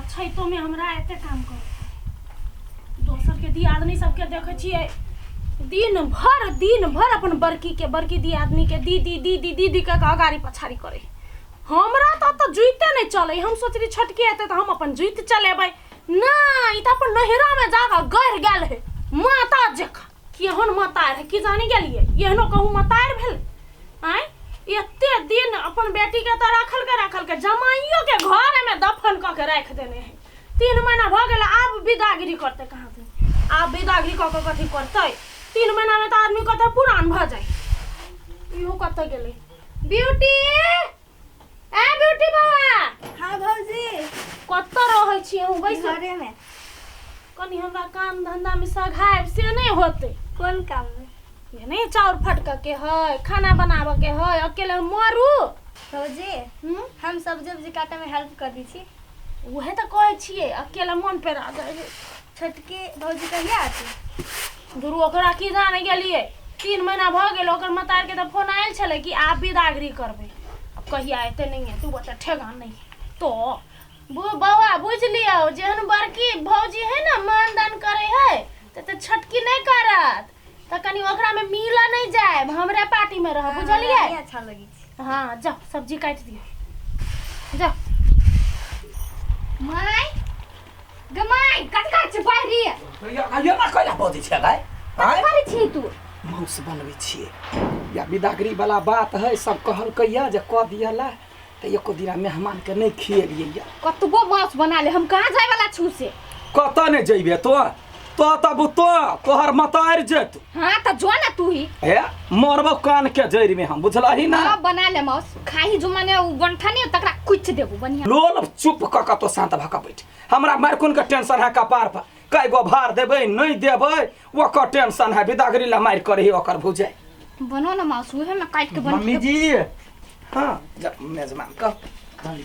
छैतो में हमरा एते काम कर दोसर के दी आदमी सबके देखे छिए दिन भर अपन बड़की दी आदमी के दी के अगाड़ी पछाड़ी करे। हमरा तो जुइते नहीं चले। हम सोचली छटके आते तो हम अपन जुइत चलेबै ना। ई त अपन नहरा में जाकर गड़ गेल है माता जका केहन मतार है कि जानी गेलिए एहनो कहूँ मतार भेल। आय एते दिन अपन बेटी के तो रखल के जमाइयो के घर में दफन क के रख देने है। 3 महीना भ गेल आब विदागिरी करते कहाँ से। आब विदागिरी क के कथी करते 3 महीना में तो आदमी कत पुरान भ जाए। इहो कत गेले ब्यूटी ए ब्यूटी बाबा। हाँ भौजी कत रहै छी हम बैस घरे में। कनी हमरा काम धंधा में सघायब से नहीं होते। कौन काम में? ये नहीं चाउर फटक के है खाना बनावे के है अकेले मरू। भौजी हम सब्जी काटे में हेल्प कर दी छी। वहे तो कहे छिए अकेले मन पे आ गए। छोटकी भौजी कहिया आती? गुरु ओकरा की जाने गेलिए 3 महीना भ गेल ओकर मतार के तो फोन आयल छले कि आप विदागरी करबे। अब कहिया एते नहीं है तू बता ठेगान नहीं है तो बउआ बुझ लियो जेहन बड़की भौजी है ना मानदान करे है तो छटकी नहीं करत तो कनी ओकरा में मिला नहीं जाए हमरे पार्टी में रह बुझलिए। अच्छा लगी। हां जा सब्जी काट दियो जा माय गमाय कत छ बाहरी आयो ना कइला बोदी छ गाय हाय बाहरी छी तू मौस बनबै छिए या विदागरी वाला बात है सब कहल कहिया जे क दियला त एको दिना मेहमान के नहीं खिएलिए या कतबो मांस बना ले हम कहां जाय वाला छु से कत ने जइबे तो तब तो तोहर मतार जेत। हां त जो ना तू ही ए मरबो कान के जइर में हम बुझलही ना। हां बना ले मांस खाही जो माने गंठा तकरा कुछ देबो बढ़िया लोल चुप क क तो शांत भका बैठ। हमरा मारकुन के टेंशन है कपार पर कई गो भार देबै नहीं देबै ओकर टेंशन है विदागरी ला मार करही ओकर भुजाई बनो ना मांस उहे में काट के बन। मम्मी जी हां जब मेजबान का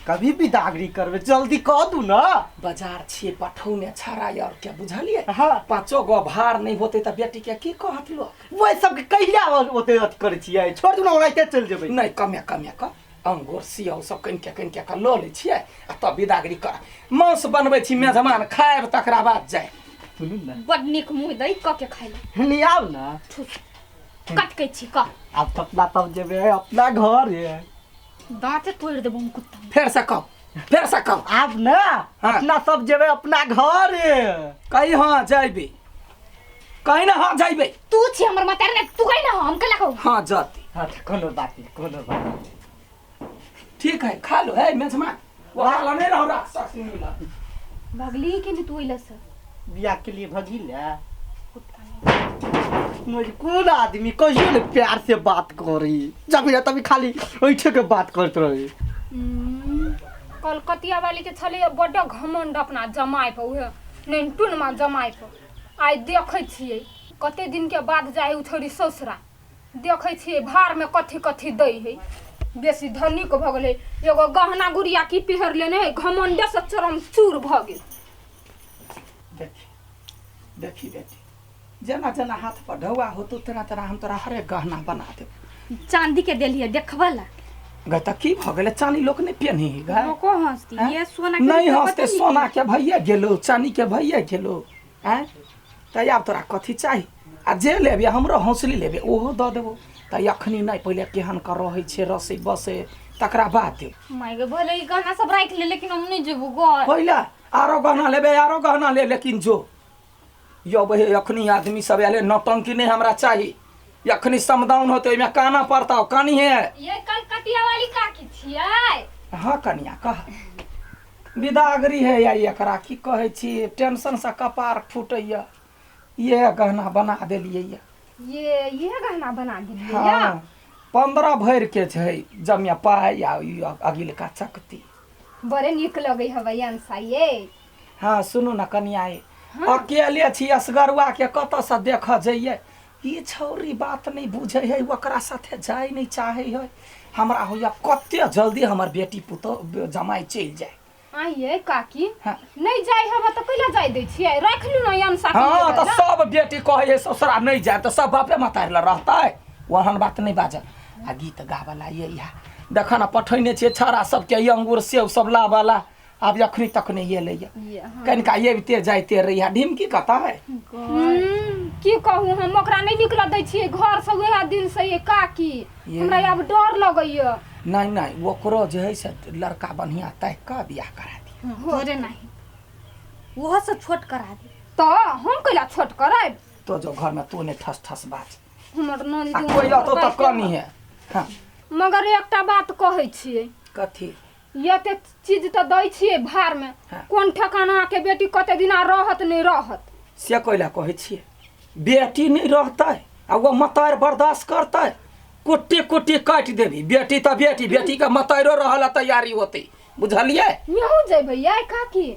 कभी विदागरी करबे जल्दी कह दू ना। बाजार छिए पठौने छाड़ा यार क्या बुझलिए। हाँ 5 गो भार नहीं होते त बेटी के की कहत लो वो सब के कहिया ओते अथ करे छियै छोड़ दू ना ओनाइते चल जेबै। नहीं कमे का अंगूर सियाउ सब कन के लो ले छिए आ तब विदागरी कर मांस बनबै छी मेजबान खाएब तकरा बाद जाए। सुनू ना बड निक मुंह दई क के खाइ ले नहीं आउ ना कट के छी क अब तकला तब जेबै अपना घर है दांत तोड़ देबो हम कुत्ता। फिर से कहो अब ना हाँ। अपना सब जेबै अपना घर है कही हां जाइबे कही ना हां जाइबे तू छी हमर मतार ने तू कहि ना हम कला कहू। हां जाती हां कोनो बात नहीं ठीक है खा लो है मेजबान वाला नहीं रहो राक्षस मिला भगली के तू इला सर बियाह के लिए भगिला मुझे कौन आदमी कहियो ने प्यार से बात करी जब या तभी खाली ओइठे के बात करत रही। कलकतिया वाली के छले बड़ घमंड अपना जमाई पर उहे नेंटुन में जमाई पर आइ देखे छिए कते दिन के बाद जाए उछड़ी ससुरा देखे छिए भार में कथी दै है बेसी धनिक भ गेले एगो गहना गुड़िया की पहर लेने है घमंडे से चरम चूर भ गेल। देखी बेटी जना जना हाथ पर ढौआ होतो तना हम तोरा हरे गहना बना देब। चांदी के देलिए देखबला ग त की भ गेले चांदी लोक नहीं पहनी ग को हंसती ये सोना के नहीं हंसते सोना के भैया गेलो चांदी के भैया गेलो हैं त अब तोरा कथी चाही आ जे लेबे हमरो हौसली लेबे ओहो द देबो त अखनी नहीं पहले केहन कर रहै छे रसे बसे तकरा बात देब। माय गे भले ई गहना सब राख ले लेकिन हम नहीं जेबो घर पहला आरो गहना ले लेकिन जो यो बहे अखनी आदमी सब आले नौटंकी नहीं हमरा चाहिए अखनी समदाउन होते ओइमे काना पड़ता कानी है ये कलकतिया वाली का की छिए। हां कनिया कह विदागरी है या एकरा की कहे छी टेंशन से कपार फूटैया ये गहना बना देलिए ये गहना बना दिलिए हां 15 भर के छै जमिया पाय या अगिल का चकती बड़े निक लगे हवे अंसा ये। हां सुनु न कनिया अकेले छी असगरुआ के कत से देख जइए ये छौरी बात नहीं बुझे है ओकरा साथे जाय नहीं चाहे है हमरा होया कते जल्दी हमर बेटी पुतो जमाई चल जाए। आइए काकी हाँ। नहीं जाय हवा त कइला जाय दै छियै रख लू न अंसा के। हां त सब बेटी कहे है ससुरा नहीं जाए त सब बापे मतार ल रहता है वहन बात नहीं बाजा आ गीत गावला ये या देखा ना पठैने छे छाड़ा सब के अंगूर सेव सब लावाला अब अखनी तक नहीं ये लैया ये हाँ। कनिका ये ते जाइते रही ढिमकी कहता है की कहूँ हम ओकरा नहीं निकल दै छियै घर से वएह दिन से ये काकी ये। हमरा अब डर लगैया नहीं नहीं ओकरो जो है से लड़का बढ़िया तय का बियाह करा दी तोरे नहीं वो से छोट करा दे तो हम कैला छोट कराब तो जो घर में तू ने ठस ठस बाज हमर नंदी आ कोई तो तक कनी है हाँ मगर एकटा बात कहै छियै कथी एते चीज तो दै छियै भार में हाँ। कोन ठिकाना के बेटी कते दिना रहत नहीं रहत से कोइला कहै छियै बेटी नहीं रहतै आ वो मतार बर्दाश्त करतै कुट्टी कुट्टी काट देबी बेटी तो बेटी बेटी के मतारो रहला तैयारी होते बुझलिए यहू जेबै याय काकी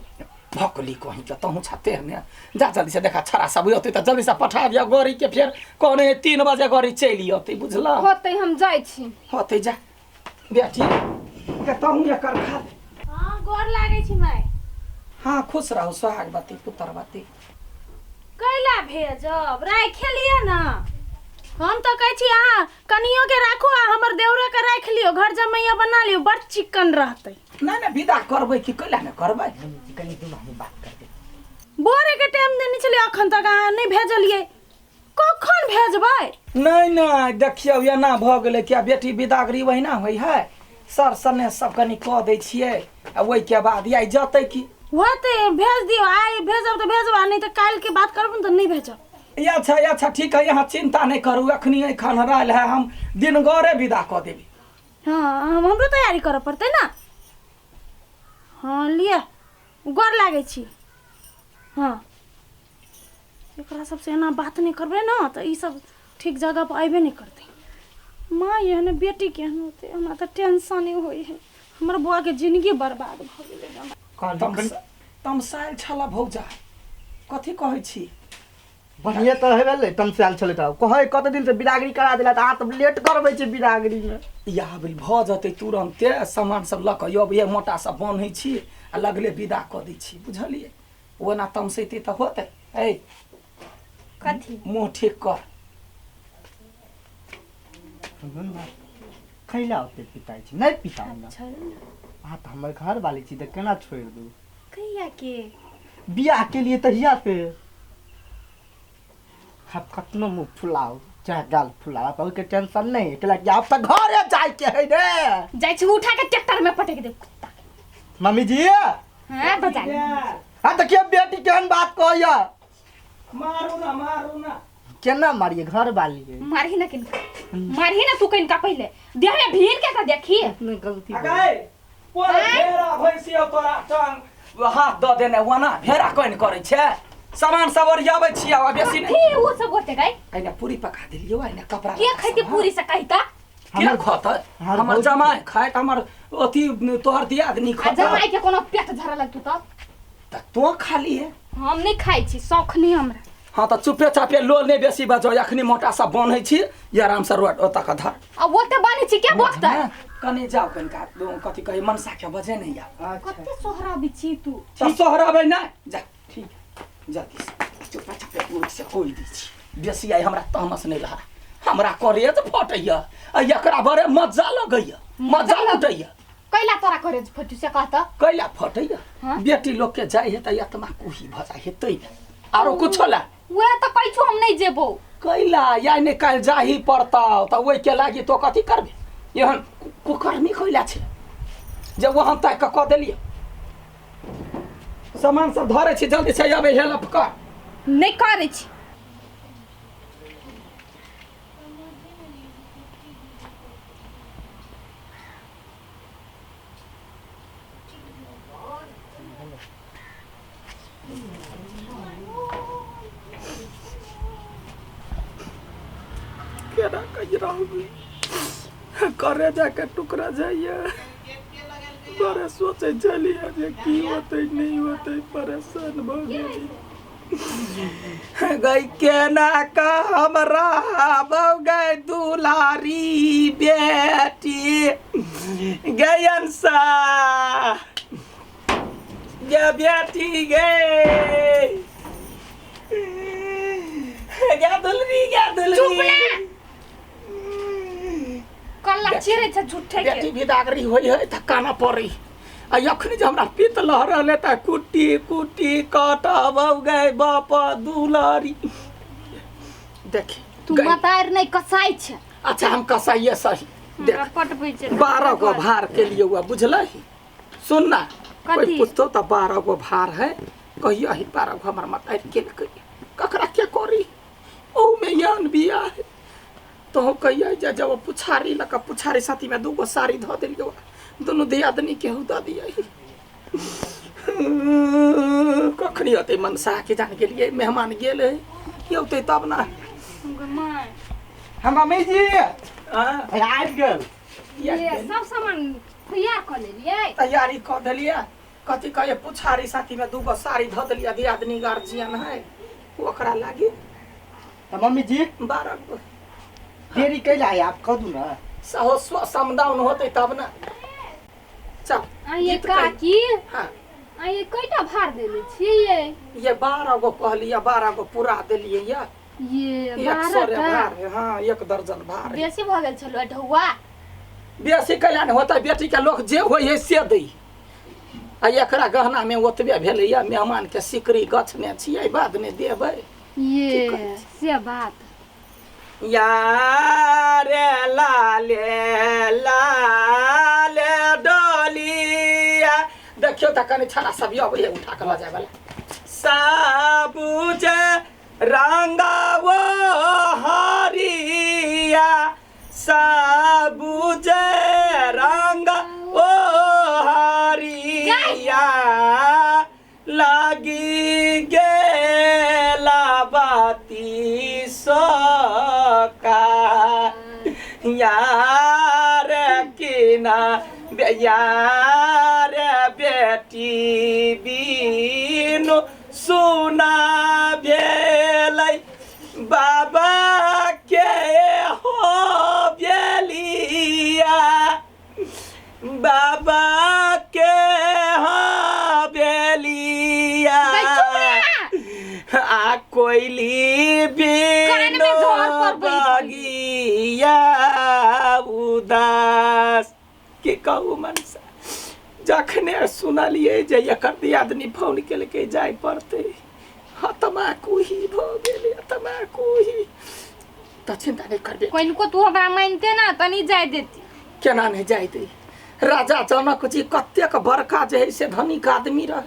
भकली कहीं के तहूँ छते ने जा जल्दी से देखा छड़ा सब होते तो जल्दी से पठा दिया गौरी के फिर कौन 3 बजे गौरी चली होते बुझला होतै हम जाइ छी होते जा बेटी के तहूँ एकर खा ले हाँ गोर लागे छी माय हाँ खुश रहो सोहागवती पुत्रवती कैला भेजब राख खेलिए ना हम तो कहै छी अहाँ कनियो के राखू आ हमर देवरे के राख लियो घर जमैया बना लियो बड़ चिकन रहतै नहीं नहीं विदा करबै कि कैला न करबै कनी तू हम बात कर दे बोरे के टाइम देने छलिए अखन तक अहाँ नहीं भेजलिए कखन भेजबै नहीं नहीं देखियो एना भ गेलै क्या बेटी विदागरी वहिना होइ है सर सने सब कनी कह दै छियै आ ओइ के बाद आई जतै कि होते भेज दियो आइ भेजब तो भेजब आ नहीं तो काल के बात करब तो नहीं भेजब अच्छा ठीक है यहाँ चिंता नहीं करू अखनी एखन रहल है हम दिन गौरे विदा कऽ देबी हाँ हमरो तैयारी करऽ पड़तै ना हाँ लिया गोर लागे छी हाँ एकरा सबसे एना बात नहीं करबै ना तो ई सब ठीक जगह पर अयबे नहीं करतै माँ एहन बेटी केहन होतै हमरा तो टेंशन होई है हमर बौआ के जिंदगी बर्बाद भ गेलै तमसाइल छला भौजा कथी कहै छी बढ़िया तो है बेले तमसाल चले त कहे कत दिन से बिदागरी करा देला त आ त लेट करबै छै बिदागरी में या बिल भ जतै तुरंते सामान सब लऽ कऽ अब ये मोटा सब बन्है छी आ लगले विदा कऽ दै छी बुझलिए ओना तमसैते त होतै ए कथी मुँह ठीक कर खैला होते पिताई छी नहीं पिताऊ ना आ त हमर घर वाली छी त केना छोड़ दू कहिया के बियाह के लिए तहिया से आप कतनो मुँह फुलाओ चाहे गाल फुलाओ तो के टेंशन नहीं है कि आप तक घरे जाए के है ने जाइ छी उठा के ट्रैक्टर में पटक दे मम्मी जी हां बजा ले हां तो के बेटी केहन बात कहया मारू ना केना मारिए घर वाली है मारही ना तू किनका पहले देह में भीड़ के का देखी नहीं गलती अगाय कोई भेड़ा भैंसी तोरा टांग हाथ द देने वना भेड़ा कोइन करै छै सामान सब ओरियाबै छी आ बेसी नहीं फिर वो सब होते गई आइना पूरी पका देलियो आइना कपड़ा के खैती पूरी से कहता हमर खत हमर जमाई खाए हमर अथी तोहर दियादनी आ खत जमाई के कोनो पेट झरा लगतू त तो खाली है हम नहीं खाई छी शौक नहीं हमरा हाँ तो चुपे चापे लोल नहीं बेसी बजो अखनी मोटा सा बन्है छी ये आराम से रोड ओता का धर अब वो ते बनी छी के बखता कने जाओ कनका कथी कही मनसा के बजे नहीं या कते सोहरा बिची तू त सोहराबै ना जा ठीक जल्दी से चुपे चापे उठ से कोई दी छी बेसी आई हमरा तहमस नहीं रहा हमरा करे त फटैया आ एकरा बरे मजा लगैया मजा लुटैया कैला तोरा करे फटू से कहता कैला फटैया बेटी लोग के जाय है त आत्मा कुही भ जाय है तै आरो कुछ ला वे तो कहै छु हम नहीं जेबो कैला या ने काल जाही पड़ता त ओइ के लागी तो कथी करबे एहन कुकर्मी कैला छै जब वहां तक क देलिए सामान सब धरे छी जल्दी से आबे हेल्प कर नहीं करे छी केना कहि रहू करे जाके टुकड़ा जाइए बड़े सोचे चलिए जे की होते नहीं होते परेशान भ गेली गई केना का हमरा गई दुलारी बेटी गयनसा गे बेटी गई गे दुलरी कल्ला चिरे छ झुठे के बेटी विदागरी होई है धक्का ना पड़ी आ अखनी जे हमरा पित्त लहरल त कुट्टी कुट्टी कटब गए बाप दुलारी देखी तू गई। मतार नहीं कसाई छे। अच्छा हम कसाइए सही देख पटबै छे 12 गो भार के लिए हुआ बुझलही सुन ना कोई कथी? पूछतो तो 12 गो भार है कहिया ही 12 गो हमर मतार के ककरा क्या करी ओ में यान बिया है तो हम कहिया जा जब पुछारी लका पुछारी साथी में 2 गो साड़ी धो देलियो दोनों दियादनी के हुदा दिया कखनी होते मनसा के जान के लिए मेहमान गेल है होते तब ना हम मम्मी जी हाँ, आबि गेल। ये सब सामान तैयार कर लेलिए। तैयारी कर दिलिए कथी कहे पुछारी साथी में 2 गो साड़ी धो दिलिए दियादनी गार्जियन है ओकरा लागी तो मम्मी जी 12 गो देरी कैला है आप कह दू ना। सहो समदाउन होते तब ना चल ये गीत कही। काकी हाँ ये कईटा भार देले छिए ये 12 गो कहलिए 12 गो पूरा दिलिए ये 100 भार है हाँ 1 दर्जन भार है बेसी भ गेल छलो ढौआ। बेसी कल्याण होता बेटी के लोग जे होय से दै आ एकरा गहना में ओतबे भेलैया मेहमान के सिकरी गछने छियै बाद में देबै ये से बात यारे लाले लाले डोलिया देखियो त कनी छाला सब अबै है उठा के ल जाय वाला साबुज रंगा वो हरिया साबुज रंगा ओ हरिया लागी गेला बाती सोका यार किना यार बेटी बिनु सुना भेलै बाबा के हो बेलिया बाबा के हो बेलिया आ कोइली बिनु बगिया उदास के कहू मनसा जखने सुनलिए जे एकर दियादनी फोन केलकै जाय पड़तै हतमा कुही भ गेलै हतमा कुही त चिंता नहीं करबे कोइनको तू हमरा मानते ना तनी जाय देती। केना नहीं जाय दे राजा जनक जी कतेक बड़का जे है से धनिक आदमी रह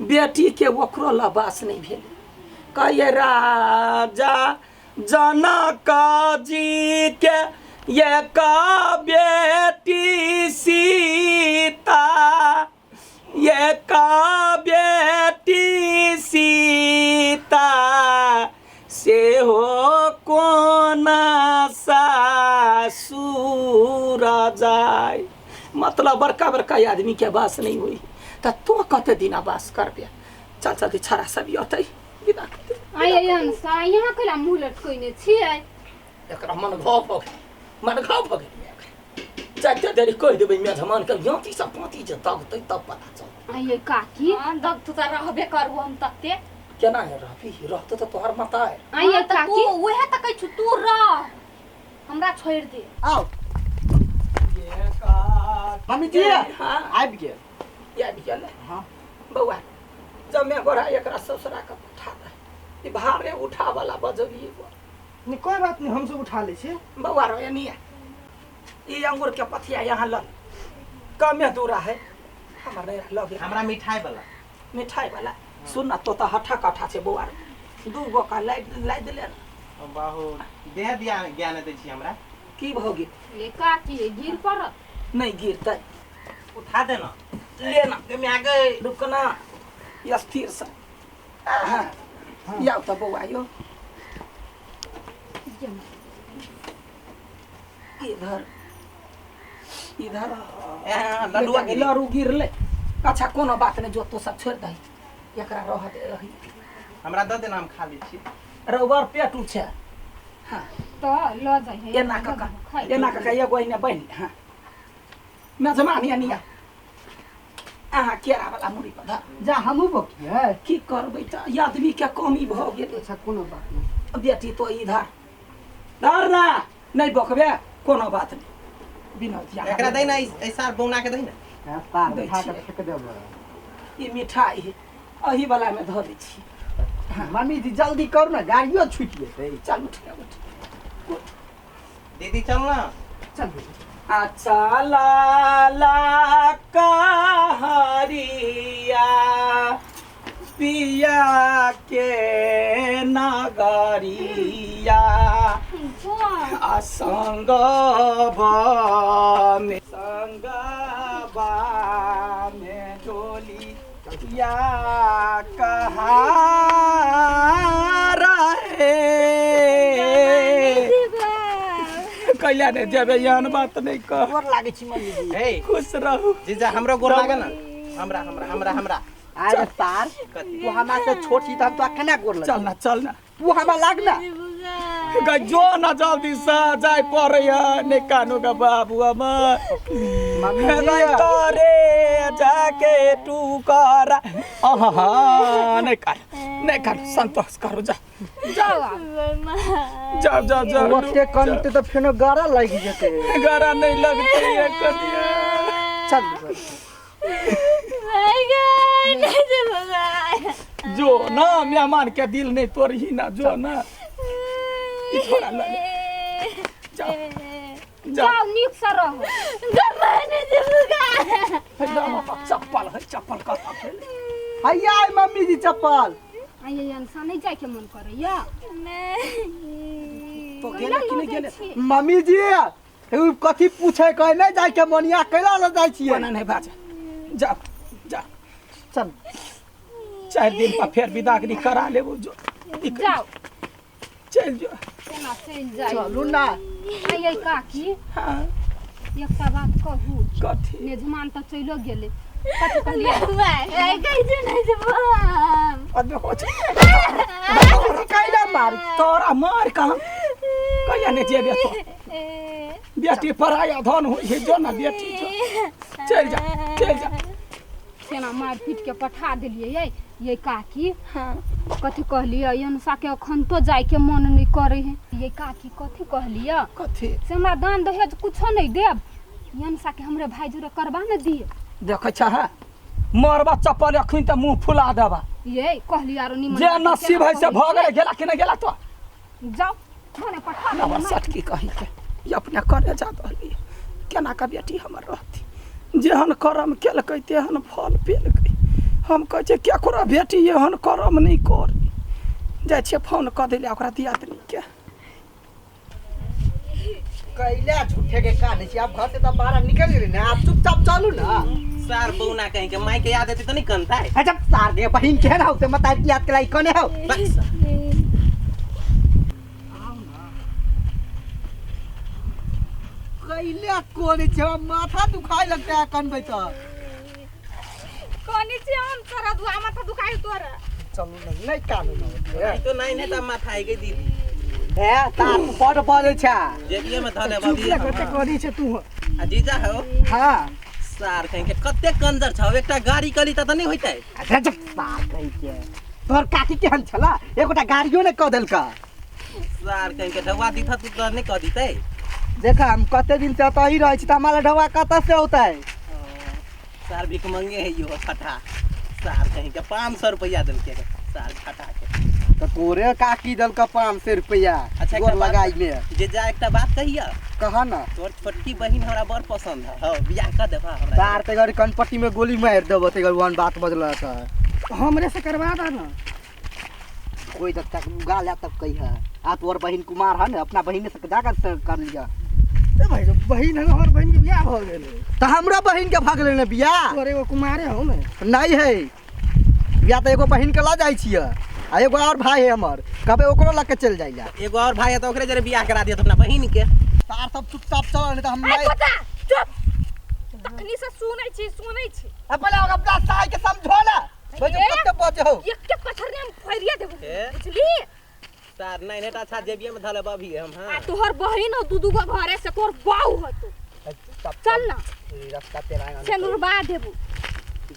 बेटी के ओकरो लबास नहीं भेल कहे राजा जनक जी के ये का बेटी सीता ये का बेटी सीता से हो कोना सासुर जाय मतलब बड़का बड़का आदमी के बास नहीं हुई तो तू कते दिन बास करबे चल चल छड़ा सब अतै विदा कर आय हंसा यहाँ कला मुंह लटकइने छिए एकरा मन घाव भ गेल मन घाव भ गेल चाचा देरी कह देबै मेहमान के योती सब पाती जे तगतै तब पता चल आय काकी दग तू त रहबे करबो हम तते। केना है रहबी रहत त तोहर माता है आय तू काकी ओहे त कहै छु तू रह हमरा छोड़ दे। आओ ये का मम्मी जी हां आबि गेल। या भी गेल हाँ बौआ जब मैं गोरा एकरा ससुरा के उठा दे ई भारे उठा वाला बजबिए नहीं कोई बात नहीं हम सब उठा ले छे। बौआ रो एनिया ई अंगूर के पथिया यहाँ ल कमे दूरा है हमारे लगे हमरा मिठाई वाला मिठाई वाला सुन ना तो हठा कठा छे बौआ 2 गो का लाई दिले ना बाहु दे दिया ज्ञान दे छी हमरा की भ गेल ये काकी गिर पड़त नहीं गिरतै उठा दे ना लेना तुम आगे रुकना स्थिर से हाँ याओ तो बौआ यो इधर इधर लडुआ के लरू गिरले अच्छा कोनो बात नहीं जो तो सब छोड़ दही एकरा रह दे रही हमरा द देना हम खा लै छी। रउबर पेटू छे हाँ तो ल जाय एना काका एगो इने बन हाँ मेजमान यानिया अहाँ केरा वाला मुड़ी पर धर जा हमहु बकिए की करबै त आदमी के कमी भ गेल अच्छा कोनो बात नहीं। बेटी तो इधर धर ना नहीं बकबे कोनो बात नहीं बिना ध्यान एकरा दै ना ऐसा बौना के दै ना हां तार दै उठा के छियै। फेंक देबो ई मिठाई है अही वाला में धऽ दै छी मम्मी जी जल्दी करू ना गाड़ियो छूट जेतै चल उठ दीदी चल ना चल अच्छा लाला कहरिया पिया के नगरिया संग में डोली या कहा रहे कैला ने जेबे यान बात नहीं कह गोर लागे छी मम्मी जी ए खुश रहू जीजा हमरो गोर लागे ना हमरा अरे तार तू हमरा से छोटी त हम तो केना गोर लगे चल ना तू हमरा लाग ना जो ना जल्दी से जाय पड़े ने कानू का बाबू हमर मम्मी नहीं करे जाके तू कर नहीं कर संतोष करो जा जा ओते कंते तो फेनो गारा लग जेते गारा नहीं लगते ये कदिया चल जो ना मेहमान के दिल नहीं तोड़ही ना जो ना ई थोड़ा लग जा जाओ नीक से रहो चप्पल का हैया मम्मी जी चप्पल आइए इंसान नहीं जाए के मन करैया तो गेले कि नहीं गेले मम्मी जी तू कथी पूछे कहे नहीं जाय के मनिया कैला ल जाय छिए बना नहीं बाजा जा जा चल 4 दिन पर फिर विदागरी करा ले वो जो जाओ चल जो केना चल जाए चलू ना आइए काकी हाँ एकटा बात कहू कथी मेजमान तो चलो गेले कथी कहलिए अबे हो कैला मार तोरा मार कहाँ कहिया नहीं जेबे तो बेटी पराया धन हो जो ना बेटी जो चल जा केना मार पीट के पठा दिलिए ये काकी कथी कहलिए यनसा के अखन तो जाए के मन नहीं करे है ये काकी कथी कहलिए कथी से हमरा दान दहेज कुछो नहीं देब यनसा के हमरे भाई जोरे करबा न दिए देखे छ मरबा चप्पल अखन त मुंह फुला देबा ये कहली आरो निमन जे नसीब है से भगले गेला कि नहीं गेला तो जाओ मने पठा ना दे सट की कही के ये अपने करे जा दहली केना का बेटी हमर रहती जेहन करम केलकै तेहन फल पेलकै हम कहै छै केकरो बेटी एहन करम नहीं कर जाइ छै फोन क देले ओकरा दियादनी के कैला झूठे के कान छी आप घर से तो बाहर निकल गेली ना आप चुपचाप चलू ना सार बौना कहीं के माई के याद आती तो नहीं कनता है अच्छा सार दे बहिन के ना होते मत याद के लाई कोने हो बस कैला कोने छ माथा दुखाय लगता है कनबै त कोनी से हम तोरा दुआ माथा दुखाई तोरा चलू ना नहीं कानू ना आई तो नहीं त माथा आई गई दीदी है तार पड़ पड़े छ जेबिए में धले बबी कते करी छै तू आ जीजा हो हां सार कहीं के कते कंजर छ एकटा गाड़ी कली त नहीं होइतै अच्छा जब सार कहि के तोर काकी केहन छला एकोटा गाड़ियो ने क देलका सार कहीं के ढवा दीथा तू तो नहीं क दीतै देखा हम कते दिन से अतही रहै छी त हमारा ढवा कत से होतै सार भीख मंगे है यो फटा सार कहीं के 500 रुपया देलके सार फटा के तो तोरे काकी देलका 500 रुपया अच्छा गोर लगाई में जे जा एकटा बात कहिया कहा ना तोर छोटकी बहिन हमरा बड़ पसंद है हो बियाह कर देबा हमरा तार ते गरी कनपट्टी में गोली मार देबो ते वन बात बजला त हमरे से करवा दा ना कोई तक गाला तब कही है आ तोर बहिन कुमार है ना अपना बहिन से जाकर कर लिया ए भाई बहिन है हमर बहिन के बियाह भ गेलै तो हमरा बहिन के भाग लेने बिया तोरे एगो कुमारे हो ने नहीं है बिया तो एगो बहिन के ला जाई छिए आ एगो और भाई है हमर कबे ओकरो ला के चल जाइला एगो और भाई है तो ओकरे जरे बियाह करा दिया तो अपना बहिन के तार सब चुपचाप चल नहीं तो हम ए नहीं पता चुप तखनी से सुनै छी पहले अपना साई के समझो ना बजे कते बजे हो एक के पत्थर ने हम फरिया देबो ए? बुझली सार नहीं नेटा अच्छा जेबिए में धले बबी हम आ हां तोहर बहिन हो दू गो घरे से तोर बाऊ हो तू चल ना रास्ता तेरा सिंदूर बा देबो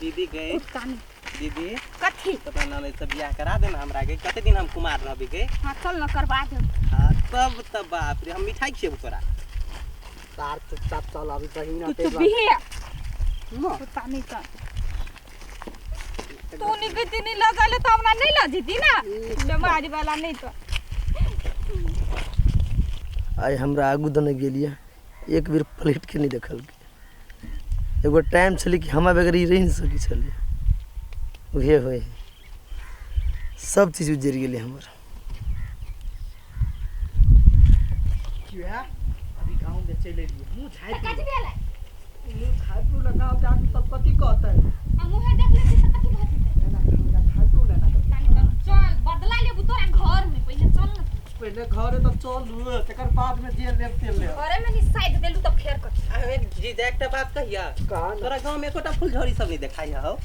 दीदी गए कानी दीदी कथी तो अपना नानी से बियाह करा देना हमरा के कते दिन हम कुमार रहबे के हां चल ना करवा दे हां तब बाप रे हम मिठाई खिएबो तोरा तार चुपचाप चल अभी बहिन तू बिहे पता नहीं का तू निकलती नहीं लगाले तो हमरा नहीं लजीती ना बीमारी वाला नहीं तो आई हमरा आगू दने गेलिए एक बेर पलट के नहीं देखल के एगो टाइम छले कि हमरा बगैर ही रह नहीं सकी छले उहे होय सब चीज उजड़ गेले हमर क्या अभी गांव में चले लिए मुंह झाड़ मुंह झाड़ तू लगाओ जा तू सब कथी कहता है मुहे देख ले से कथि भती ना झाड़ तू ना चल बदला ले तोरा घर में पहले चल ना पहले घर तो चल तकर बाद में जे ले तेल ले घरे में नहीं साइड देलू तब फेर कर अरे जीजा एकटा बात कहिया कहा तोरा गांव में एकोटा फुलझड़ी सब नहीं देखाई हो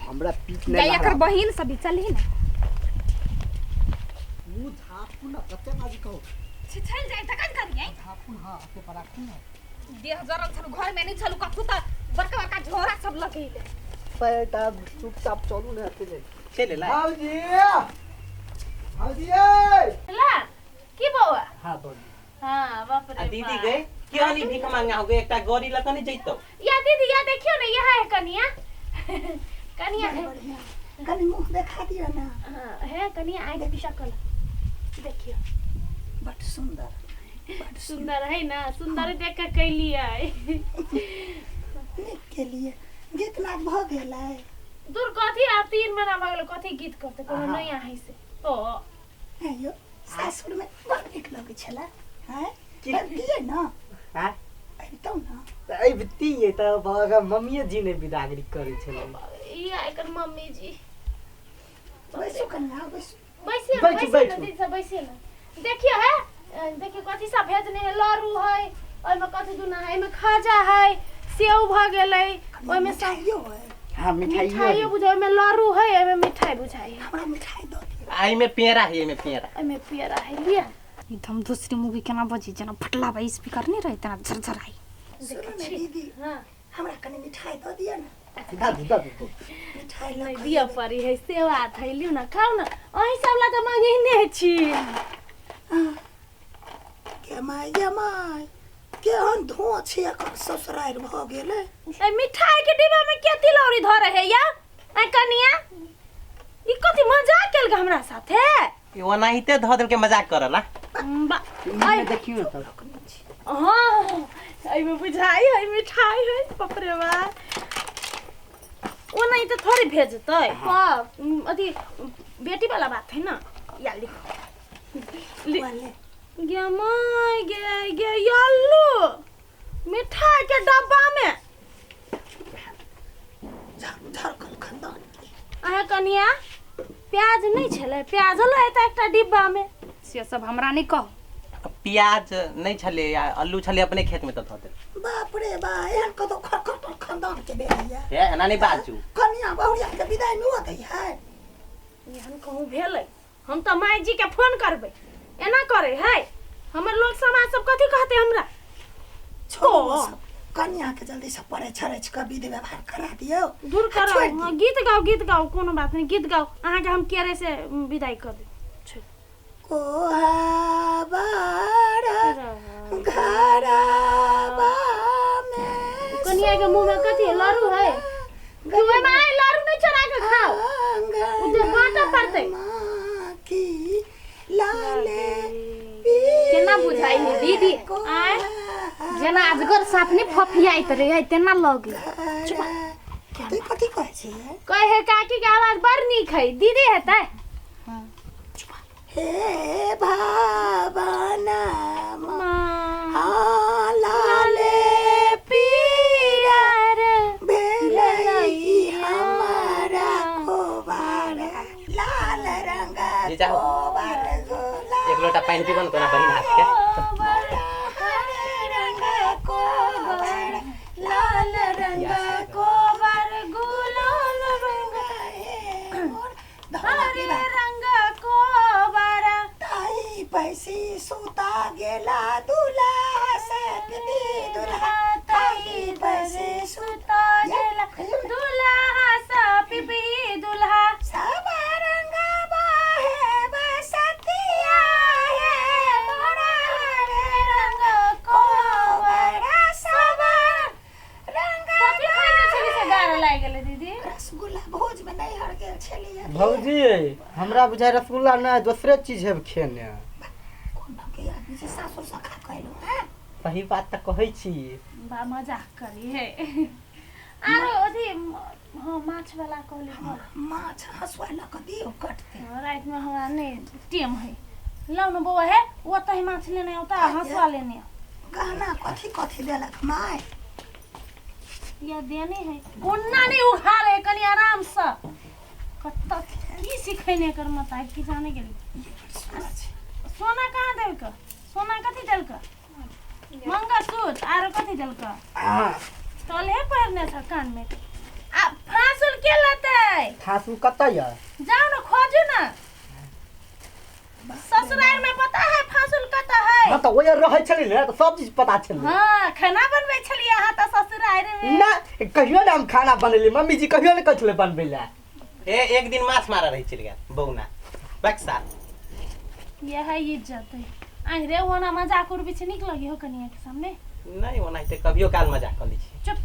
हमरा पीठ गया नहीं कर बहिन सब चली ना मुंह झाड़ तू ना कते बाजी कहो छिछल जाए त काज करिए झाड़ हां के पर रखू ना देह जरल छनु घर में नहीं छलु कथु त बड़का बड़का झोरा सब लगेले पैटा चुपचाप चलू ना अकेले चले ला हाउजी हाउजी ला की बौआ हां बोल हां बाप रे दीदी गए क्यों नहीं भीख मांगा हो गए एकटा गौरी लगा नहीं जइतो या दीदी या देखियो ना यहाँ है कनिया कनिया है कनी मुंह दिखा दियो ना हाँ, है कनिया आए देखी शक्ल देखियो बड़ सुंदर सुंदर है ना सुंदर देख के कैली है निक के लिए गीत नाद भ गेलै दूर कथी आ 3 महीना भ गेल कथी गीत करते कोनो नहीं है से ओ आयो सासुर में बड़ निक लगै छला हैं दिए ना हां अभी तो ना आई बित्ती ये त भगा मम्मी जी ने बिदागरी करे छले ये आकर मम्मी जी बैसो कन्या बैसो बैसिए बैठो, बैसिए बैठो। ना दीदी सब बैसिए ना देखियो है देखियो कथी सब भेजने है लरू है ओय में कथी दुना है में खाजा है सेव भ गेलै ओय में सब मिठाइयो है हां मिठाइयो बुझाई में लरू है ओय में मिठाई बुझाई है हमरा मिठाई दो दियो आई में पेड़ा है में पेड़ा ओय में पेड़ा है लिया एकदम दूसरी मूवी केना बजी जना फटला भाई स्पीकर नहीं रहे तना झरझर आई सुनो ना दीदी हां हमरा कनी मिठाई दो दियो ना दादू मिठाई नहीं लग दिया परी है सेवा थैलियो ना खाओ ना अही सब ला त मांगे छी के माय केहन धुआं छै एकर ससुरार भ गेलै ए मिठाई के डिब्बा में के तिलौरी धरे है या ए कनिया ई कथी मजाक केल हमरा साथे ये ओनाहिते ध देल के मजाक करला आई देखियो त हां आई में बुझाई है मिठाई है बाप रे बा वो नहीं तो थोड़ी भेजतै हां अथी बेटी वाला बात है ना या लिखो वाले गे माय गे यल्लू मिठाई के डब्बा में झरकल खानदान अहे कनिया प्याज नहीं छले प्याज लो एता एकटा डिब्बा में से सब हमरा नहीं कहो प्याज नहीं छले या आलू छले अपने खेत में तो ध दे बाप रे बा एहन कतो खरखर खानदान के बेरिया ए एना नहीं बाजू कन्या बहुरिया के विदाई में हो गई है एहन कहूं भेलै हम तो माई जी के फोन करबै एना करे है हमर लोग समाज सब कथी कहते हमरा छोड़ो सब कन्या के जल्दी से पढ़े छड़े के विधि व्यवहार करा दियो दूर करो छोड़ दी। हाँ, गीत गाओ कोनो बात नहीं गीत गाओ अहाँ के हम केरे से विदाई कर दे कनिया के मुंह में कथी है लरू है क्यों में आए लरू नहीं चढ़ा के खाओ उधर काटा पड़ते केना बुझाई है दीदी आए जेना अजगर साफ नहीं फफियाइत रहे तेना लगे कथी कहै छै कहे काकी के आवाज बड़ नीक है दीदी हेतै हे भावना माँ लाले पियर भेलै हमारा कोबार लाल रंग जीजा हो। कोबार गुलाल एक लोटा पानी पीबो न तोरा बहिन हाथ के रंग कोबार लाल रंग कोबार गुलाल रंग हे मोर हरे रंग कोबर ताई पैसी सुता गेला दुल्हा से पिटी दुल्हा ताई पैसी सुता गेला दुल्हा सा पिपी दुल्हा सब रंग बाहे बसतिया है मोरा हरे रंग कोबर सब रंग कथी खाने छली हमरा बुझाय रसगुल्ला ना दूसरे चीज है खेने। कोन के आदमी से सासुर सखा कहलो हैं? सही बात त कहै छी। बा मजाक करी है आरो अथी हाँ माछ वाला कहली हाँ माछ हसुआ ल क दियो कटते। रात में हमरा नहीं टेम है लाओ न बउआ है वो तही माछ लेने होता हंसवा लेने गहना कथी कथी देलक माय? ये देने है कोन्ना नहीं उखाड़ है कनी आराम से कत्ता की सिखैने कर मत है कि जाने के लिए सोना कहाँ देल का सोना कथी देल का मंगलसूत्र आरो कथी देल का तले पहनने था कान में आ फांसुल के लेते खासू कत या? जाओ ना खोजो ना ससुराल में पता है फांसुल कत है हां त ओए रहै छली ने त सब चीज पता छली। हां खाना बनबै छलिए हां त ससुराल में ना कहियो ना हम खाना बनेली मम्मी जी कहियो ने कहले बनबै ला। एक दिन माछ मारा रही चल गया बौना बक्सा। ये है इज्जत है आई रे वना मजाक उड़ पीछे निक लगी हो कनिया के सामने नहीं होना है कभियो काल मजाक कर ली छी। चुप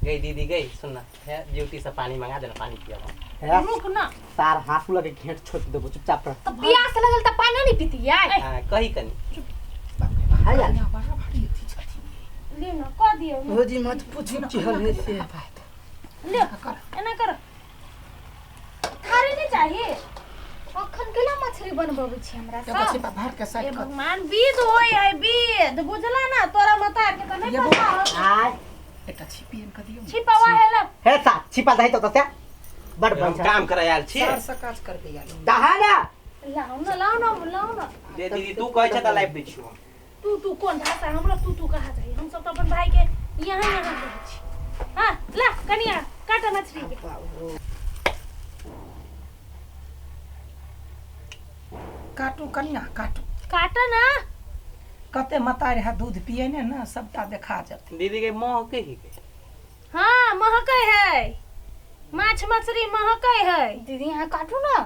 गई दीदी गई सुनना है ड्यूटी से पानी मंगा देना पानी पिया है रुक ना सार हासू लगे घेट छोड़ देबो चुपचाप रह। तो प्यास लगल त पानी नहीं पीती यार। हां कही कनी हाय यार बड़ा भारी थी छथी। ले ना क दियो ना भौजी मत पूछी चल है से ले एना कर थारी नहीं चाहिए अखन केला मछली बनबबै छी हमरा के सब। बच्चे भार के ए साइड कर। भगवान बीद होय है बीद बुझला ना तोरा मतार के त नहीं ये पता हो आज एकटा छिपियन क दियो। छिपावा है ला है सा छिपा दही तो से बड़ हम बन काम करे आयल छी। सर से काज कर दे यार। दहाना लाओ ना दे दीदी तू कहै छ त लाइव दै छियो। तू कौन भाषा हमरा तू कहा जाई हम सब तो अपन भाई के यहाँ रहे छी। हां ला कनिया काटा मछली के काटू कन्या काटू। काटा ना कते मतार है दूध पिए ने ना सबटा देखा जते। दीदी के मोह के ही के हाँ महकै है माछ मछली महकै है दीदी यहाँ काटू ना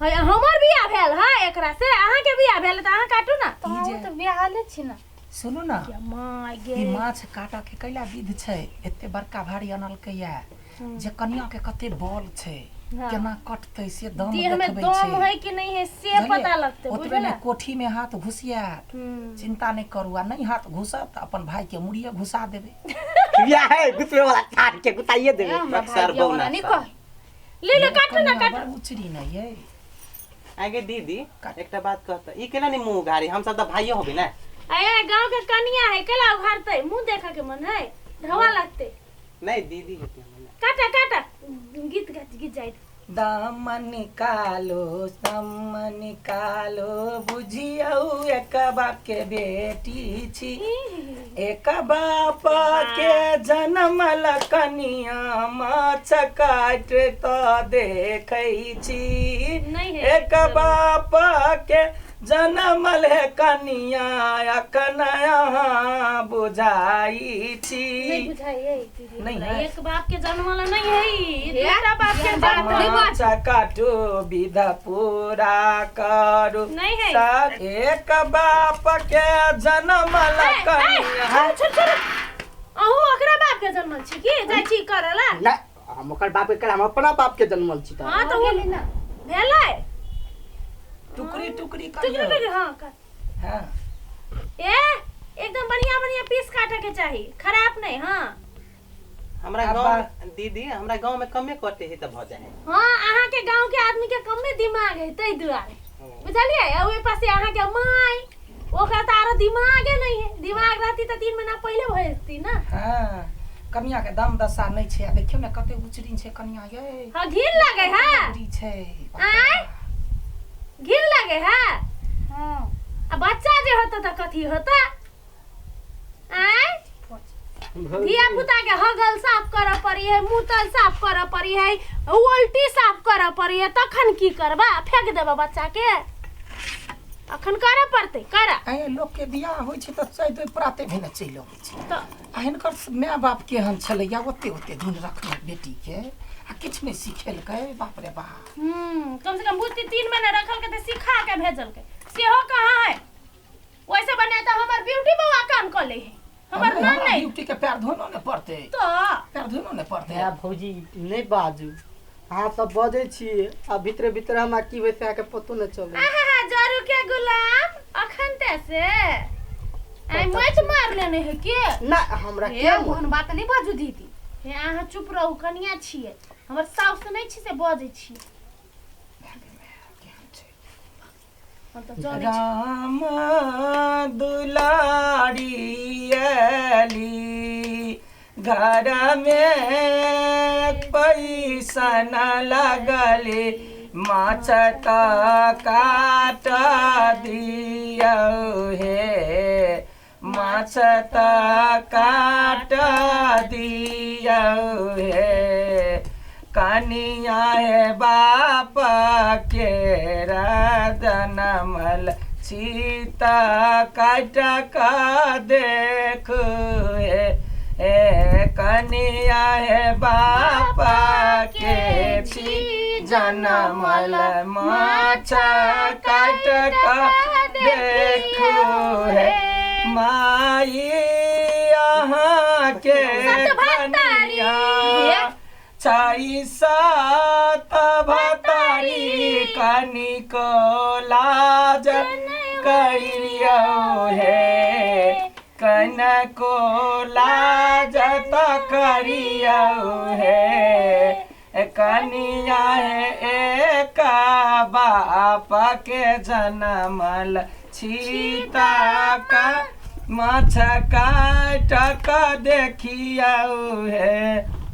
है हमर बियाह भेल है एकरा से अहाँ के बियाह भेल त अहाँ काटू ना तो ई हम जे- तो बियाहले छी ना। सुनू ना क्या माय गे ई माछ काटा के कैला विध छै एते बड़का भारी अनल के या जे कन्या के कते बल छै हाँ। केना कटतै से दम देह में देखबै दम है छै। कि नहीं है से बुझलियै? पता लगते ओतबे बुझला ने कोठी में हाथ घुसियात चिंता नहीं करू आ नहीं हाथ घुसत त अपन भाई के मुड़िए घुसा देबै। या है गुस्से वाला छाट के गुताइए देबे। बक्सर बौना नहीं सा। कह ले काटू ना कन्या काटू बड़ उचरी नहीं ये। आगे दीदी काट। एकटा बात कहता ई केला नहीं मुंह गारी हम सब त भाइयो होबे ना। अये गांव के कन्या है केला उखाड़ते मुंह देखा के मन है धवा लगते नहीं दीदी होती हम काटा गीत जाए दम निकालो बुझियौ एक बाप के बेटी छी एक बाप के जन्मल कनिया माछ काट तो देखै छी नहीं है एक बाप के जन्मल है कनिया कन्या बुझाई छी। नहीं बुझाइए दीदी नहीं है। एक बाप के जन्म वाला नहीं है ई दूसरा बाप के जन्म माछ काटू विध पूरा करू नहीं है। सब एक बाप के जन्मल कन्या। छोड़ अहू ओकरा बाप के जन्म छी की जाय छी करला ना हम ओकर बाप के हम अपना बाप के जन्मल छी त। हां तो वो भेलै टुकड़ी टुकड़ी टुकड़ी करियो। टुकड़ी हां कर हां ए एकदम बढ़िया पीस काटे के चाहिए खराब नहीं हां हमरा अब गांव में दीदी हमरा गांव में कमे कटे है त भ जाए। हां अहाँ के गांव के आदमी के कम में दिमाग है तै दुआरे बुझलिए आ ओइ पासे अहाँ के माई ओकरा तारो दिमागे नहीं है दिमाग रहती त 3 महीना पहले भइती ना हां कन्या के दम दशा नहीं छै देखियो ने कते उचरी छै कन्या ये। हां घिन लागे है उचरी छै आय घिन लागे है हां आ बच्चा जे होता त कथी होता आय धिया पुता के हगल साफ कर पड़ी है मुतल साफ कर पड़ी है उल्टी साफ कर पड़ी है तखन की करबा फेंक देबा बच्चा के अखन करे पड़ते करा आय लोग के बियाह होय छै त चाहे तो प्राते भी न चलि अबै छै तो आ हिनकर माय बाप केहन छलै या ओते दिन रखने बेटी के आ किछ नहीं सिखेलकै बाप रे बाप। कम से कम बुझती 3 महीने रखल के त सिखा के भेजल के सेहो कहां है वैसे बने त हमर ब्यूटी बउआ काम कर ले है हमर नाम नहीं ड्यूटी के पैर धोनो ने पड़ते तो पैर धोनो ने पड़ते। है भौजी नहीं बाजू हाँ तो बजे छिए आ भीतरे भीतरे हमरा की वैसे आके पतो न चले आहा जरू के गुलाम अखन तैसे आई मच मार लेने है के ना हमरा हे के ओहन बात नहीं बाजू दीदी हे अहाँ चुप रहू कनिया छिए हमर साउस नहीं छी से बजै छी हम तो जानै छी राम दुलारी अली घर में पैसा न लगले माछ त काट दियो हे माछ त काट दियो हे कनिया है बाप के रदनमल सीता काट का देख ए कनिया है बाप के जनमल माछ काट का देख है माई यहाँ के कनिया छाई सात भतारी कनिको लाज करियो हे कनको लाज त करियो हे कनिया है एक बाप के जनमल सीता का माछ काट क देखियो हे